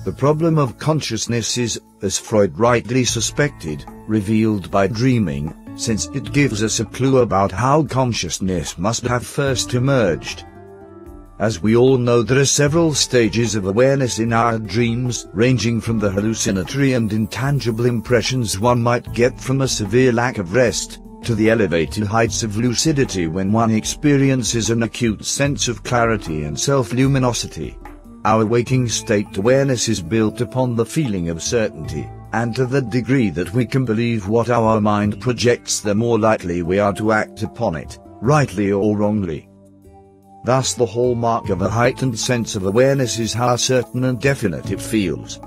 The problem of consciousness is, as Freud rightly suspected, revealed by dreaming, since it gives us a clue about how consciousness must have first emerged. As we all know, there are several stages of awareness in our dreams, ranging from the hallucinatory and intangible impressions one might get from a severe lack of rest, to the elevated heights of lucidity when one experiences an acute sense of clarity and self-luminosity. Our waking state awareness is built upon the feeling of certainty, and to the degree that we can believe what our mind projects, the more likely we are to act upon it, rightly or wrongly. Thus the hallmark of a heightened sense of awareness is how certain and definite it feels.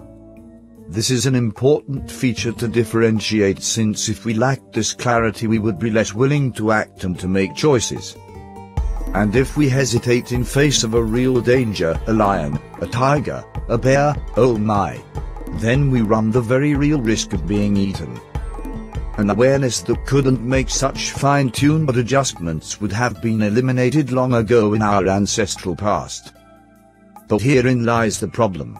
This is an important feature to differentiate, since if we lacked this clarity we would be less willing to act and to make choices. And if we hesitate in face of a real danger, a lion, a tiger, a bear, oh my, then we run the very real risk of being eaten. An awareness that couldn't make such fine-tuned adjustments would have been eliminated long ago in our ancestral past. But herein lies the problem.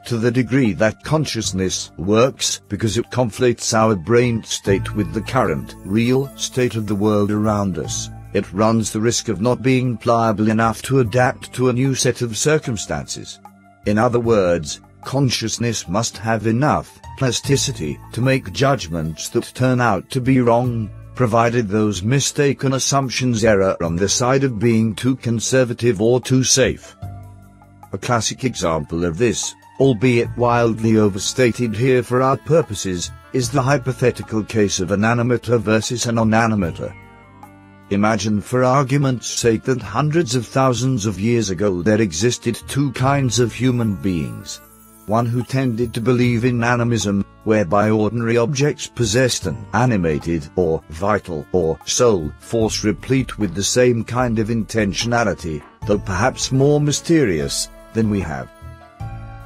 To the degree that consciousness works because it conflates our brain state with the current, real state of the world around us, it runs the risk of not being pliable enough to adapt to a new set of circumstances. In other words, consciousness must have enough plasticity to make judgments that turn out to be wrong, provided those mistaken assumptions err on the side of being too conservative or too safe. A classic example of this, albeit wildly overstated here for our purposes, is the hypothetical case of an animator versus a non-animator. Imagine for argument's sake that hundreds of thousands of years ago there existed two kinds of human beings. One who tended to believe in animism, whereby ordinary objects possessed an animated or vital or soul force replete with the same kind of intentionality, though perhaps more mysterious, than we have.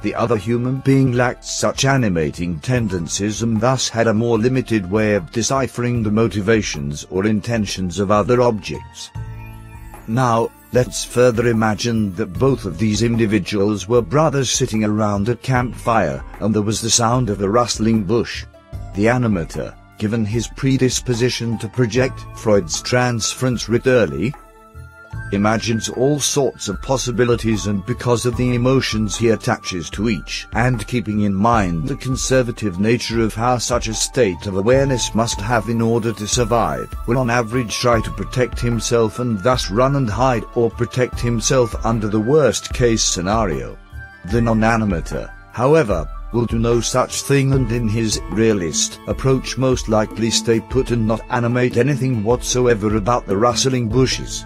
The other human being lacked such animating tendencies and thus had a more limited way of deciphering the motivations or intentions of other objects. Now, let's further imagine that both of these individuals were brothers sitting around a campfire, and there was the sound of a rustling bush. The animator, given his predisposition to project Freud's transference writ early, imagines all sorts of possibilities, and because of the emotions he attaches to each, and keeping in mind the conservative nature of how such a state of awareness must have in order to survive, will on average try to protect himself and thus run and hide or protect himself under the worst case scenario. The non-animator, however, will do no such thing and in his realist approach most likely stay put and not animate anything whatsoever about the rustling bushes.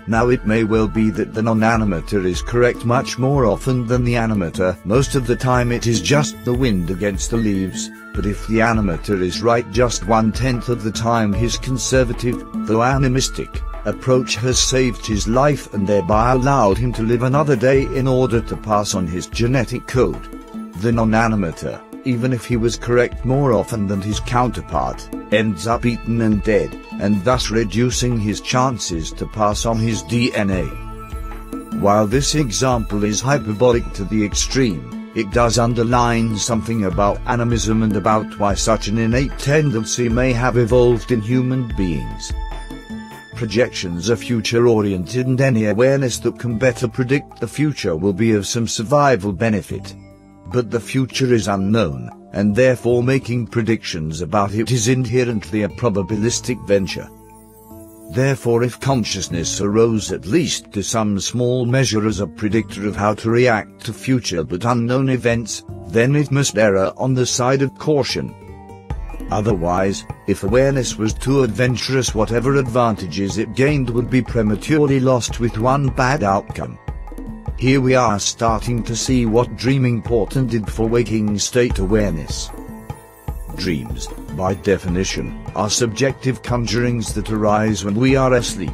Now it may well be that the non-animator is correct much more often than the animator. Most of the time it is just the wind against the leaves, but if the animator is right just 1/10 of the time, his conservative, though animistic, approach has saved his life and thereby allowed him to live another day in order to pass on his genetic code. The non-animator, even if he was correct more often than his counterpart, ends up eaten and dead, and thus reducing his chances to pass on his DNA. While this example is hyperbolic to the extreme, it does underline something about animism and about why such an innate tendency may have evolved in human beings. Projections are future-oriented, and any awareness that can better predict the future will be of some survival benefit. But the future is unknown, and therefore making predictions about it is inherently a probabilistic venture. Therefore, if consciousness arose at least to some small measure as a predictor of how to react to future but unknown events, then it must err on the side of caution. Otherwise, if awareness was too adventurous, whatever advantages it gained would be prematurely lost with one bad outcome. Here we are starting to see what dreaming portended for waking state awareness. Dreams, by definition, are subjective conjurings that arise when we are asleep.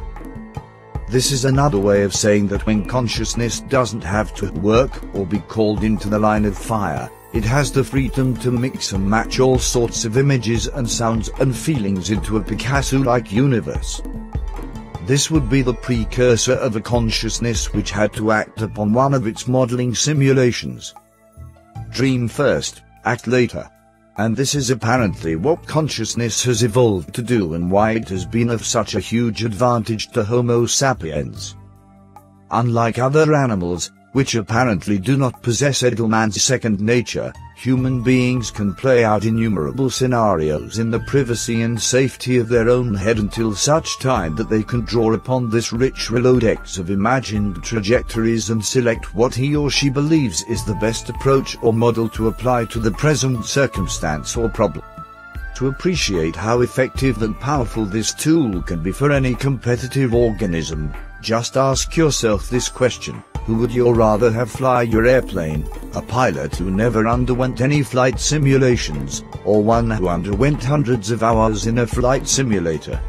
This is another way of saying that when consciousnness doesn't have to work or be called into the line of fire, it has the freedom to mix and match all sorts of images and sounds and feelings into a Picasso-like universe. This would be the precursor of a consciousness which had to act upon one of its modeling simulations. Dream first, act later. And this is apparently what consciousness has evolved to do and why it has been of such a huge advantage to Homo sapiens. Unlike other animals, which apparently do not possess Edelman's second nature, human beings can play out innumerable scenarios in the privacy and safety of their own head until such time that they can draw upon this rich Rolodex of imagined trajectories and select what he or she believes is the best approach or model to apply to the present circumstance or problem. To appreciate how effective and powerful this tool can be for any competitive organism, just ask yourself this question: who would you rather have fly your airplane, a pilot who never underwent any flight simulations, or one who underwent hundreds of hours in a flight simulator?